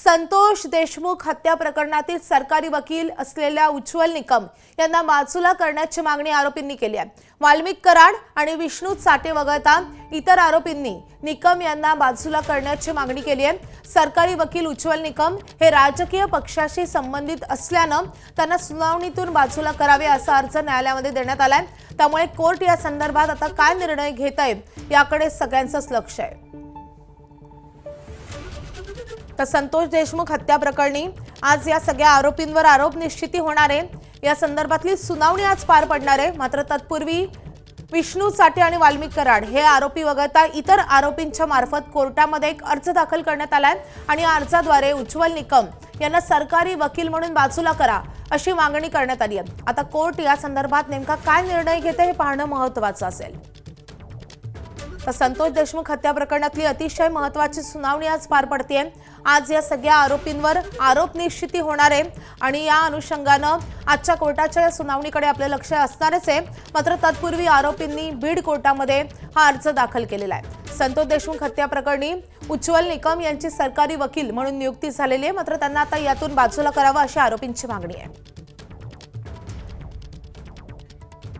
संतोष देशमुख हत्या प्रकरणातील सरकारी वकील असलेल्या उज्ज्वल निकम यांना बाजूला करण्याची मागणी आरोपींनी केली आहे। वाल्मिक कराड आणि विष्णू चाटे वगळता इतर आरोपींनी निकम यांना बाजूला करण्याची मागणी केली आहे। सरकारी वकील उज्ज्वल निकम हे राजकीय पक्षाशी संबंधित असल्याने त्यांना सुनावणीतून बाजूला करावे असा अर्ज न्यायालयामध्ये देण्यात आलाय। त्यामुळे कोर्ट या संदर्भात आता काय निर्णय घेत आहे याकडे सगळ्यांचंच लक्ष आहे। तर संतोष देशमुख हत्या प्रकरणी आज या सगळ्या आरोपींवर आरोप निश्चिती होणार आहे। या संदर्भातली सुनावणी आज पार पडणार आहे। मात्र तत्पूर्वी विष्णू चाटे आणि वाल्मिक कराड हे आरोपी वगळता इतर आरोपींच्या मार्फत कोर्टामध्ये एक अर्ज दाखल करण्यात आलाय आणि या अर्जाद्वारे उज्ज्वल निकम यांना सरकारी वकील म्हणून बाजूला करा अशी मागणी करण्यात आली आहे। आता कोर्ट या संदर्भात नेमका काय निर्णय घेते हे पाहणं महत्त्वाचं असेल। तर संतोष देशमुख हत्या प्रकरणातली अतिशय महत्त्वाची सुनावणी आज पार पडते। आज या सगळ्या आरोपींवर आरोप निश्चिती होणार आहे आणि या अनुषंगाने आजच्या कोर्टाच्या या सुनावणीकडे आपले लक्ष असणारच आहे। मात्र तत्पूर्वी आरोपींनी बीड कोर्टामध्ये हा अर्ज दाखल केलेला आहे। संतोष देशमुख हत्या प्रकरणी उज्ज्वल निकम यांची सरकारी वकील म्हणून नियुक्ती झालेली आहे। मात्र त्यांना आता यातून बाजूला करावं अशी आरोपींची मागणी आहे।